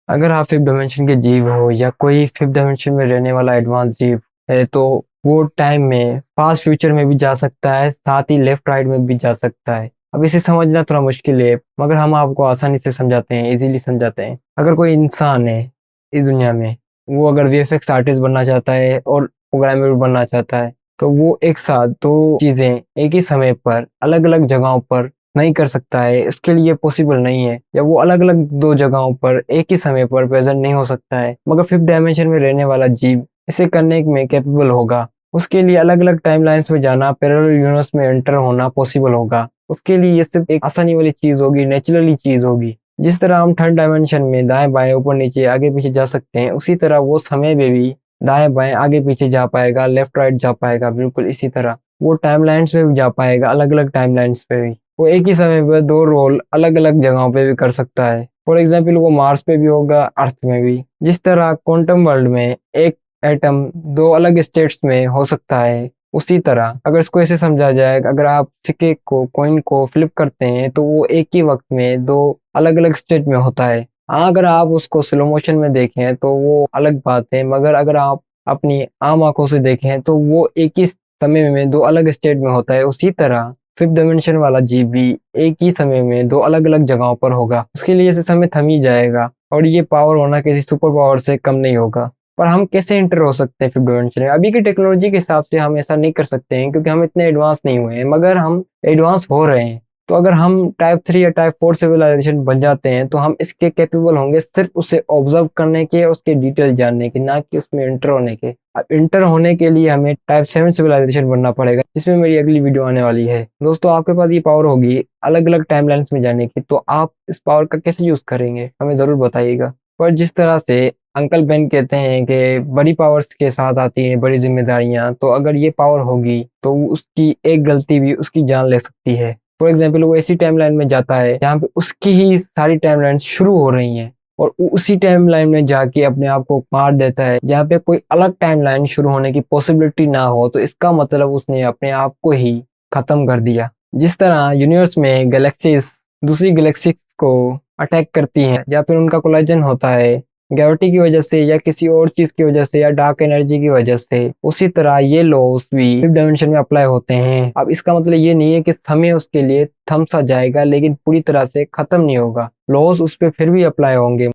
अगर आप fifth dimension के जीव हो या कोई फिफ्थ डायमेंशन में रहने वाला एडवांस जीव है तो वो टाइम में पास्ट फ्यूचर में भी जा सकता है, साथ ही लेफ्ट राइट में भी जा सकता है। अब इसे समझना थोड़ा मुश्किल है मगर हम आपको आसानी से समझाते हैं, इजीली समझाते हैं। अगर कोई इंसान है इस दुनिया में, वो अगर वीएफएक्स आर्टिस्ट बनना चाहता है और प्रोग्रामर बनना चाहता है तो वो एक साथ दो चीजें एक ही समय पर अलग अलग जगहों पर नहीं कर सकता है। इसके लिए पॉसिबल नहीं है, या वो अलग अलग दो जगहों पर एक ही समय पर प्रेजेंट नहीं हो सकता है। मगर फिफ्थ डायमेंशन में रहने वाला जीव इसे करने में कैपेबल होगा। उसके लिए अलग अलग टाइमलाइंस में जाना, पैरेलल यूनिवर्स में एंटर होना पॉसिबल होगा। उसके लिए ये सिर्फ एक आसानी वाली चीज होगी, नेचुरली चीज होगी। जिस तरह हम थर्ड डायमेंशन में दाएं बाएं ऊपर नीचे आगे पीछे जा सकते हैं, उसी तरह वो समय में भी दाएं बाएं आगे पीछे जा पाएगा, लेफ्ट राइट जा पाएगा। बिल्कुल इसी तरह वो टाइमलाइंस में भी जा पाएगा, अलग अलग टाइमलाइंस पे भी। वो एक ही समय पर दो रोल अलग अलग जगहों पे भी कर सकता है। फॉर एग्जाम्पल वो मार्स पे भी होगा, अर्थ में भी। जिस तरह क्वांटम वर्ल्ड में एक एटम दो अलग स्टेट्स में हो सकता है, उसी तरह अगर इसको ऐसे समझा जाए, अगर आप सिक्के को, कॉइन को फ्लिप करते हैं तो वो एक ही वक्त में दो अलग अलग स्टेट में होता है। हाँ, अगर आप उसको स्लो मोशन में देखें तो वो अलग बात है, मगर अगर आप अपनी आम आंखों से देखें तो वो एक ही समय में दो अलग स्टेट में होता है। उसी तरह फिफ्थ डायमेंशन वाला जीव भी एक ही समय में दो अलग अलग जगहों पर होगा। उसके लिए से समय थम ही जाएगा और ये पावर होना किसी सुपर पावर से कम नहीं होगा। पर हम कैसे इंटर हो सकते हैं फिफ्थ डायमेंशन में? अभी की टेक्नोलॉजी के हिसाब से हम ऐसा नहीं कर सकते हैं क्योंकि हम इतने एडवांस नहीं हुए हैं, मगर हम एडवांस हो रहे हैं। तो अगर हम टाइप 3 या टाइप 4 सिविलाइजेशन बन जाते हैं तो हम इसके कैपेबल होंगे सिर्फ उसे ऑब्जर्व करने के और उसके डिटेल जानने के, ना कि उसमें इंटर होने के। अब इंटर होने के लिए हमें टाइप 7 सिविलाइजेशन बनना पड़ेगा, जिसमें मेरी अगली वीडियो आने वाली है। दोस्तों, आपके पास ये पावर होगी अलग अलग टाइमलाइंस में जाने की, तो आप इस पावर का कैसे यूज करेंगे हमें जरूर बताइएगा। पर जिस तरह से अंकल बेन कहते हैं कि बड़ी पावर्स के साथ आती हैं बड़ी जिम्मेदारियां, तो अगर ये पावर होगी तो उसकी एक गलती भी उसकी जान ले सकती है। फॉर एग्जाम्पल वो ऐसी टाइमलाइन में जाता है जहाँ पे उसकी ही सारी टाइमलाइन शुरू हो रही हैं और उसी टाइमलाइन में जाके अपने आप को मार देता है जहाँ पे कोई अलग टाइमलाइन शुरू होने की पॉसिबिलिटी ना हो। तो इसका मतलब उसने अपने आप को ही खत्म कर दिया। जिस तरह यूनिवर्स में गैलेक्सीज दूसरी गैलेक्सी को अटैक करती हैं या फिर उनका कोलाइजन होता है ग्रेविटी की वजह से या किसी और चीज की वजह से या डार्क एनर्जी की वजह से, उसी तरह ये लॉस भी फिफ्थ डायमेंशन में अप्लाई होते हैं। अब इसका मतलब ये नहीं है कि समय उसके लिए थम सा जाएगा, लेकिन पूरी तरह से खत्म नहीं होगा। लॉस उस पर फिर भी अप्लाई होंगे।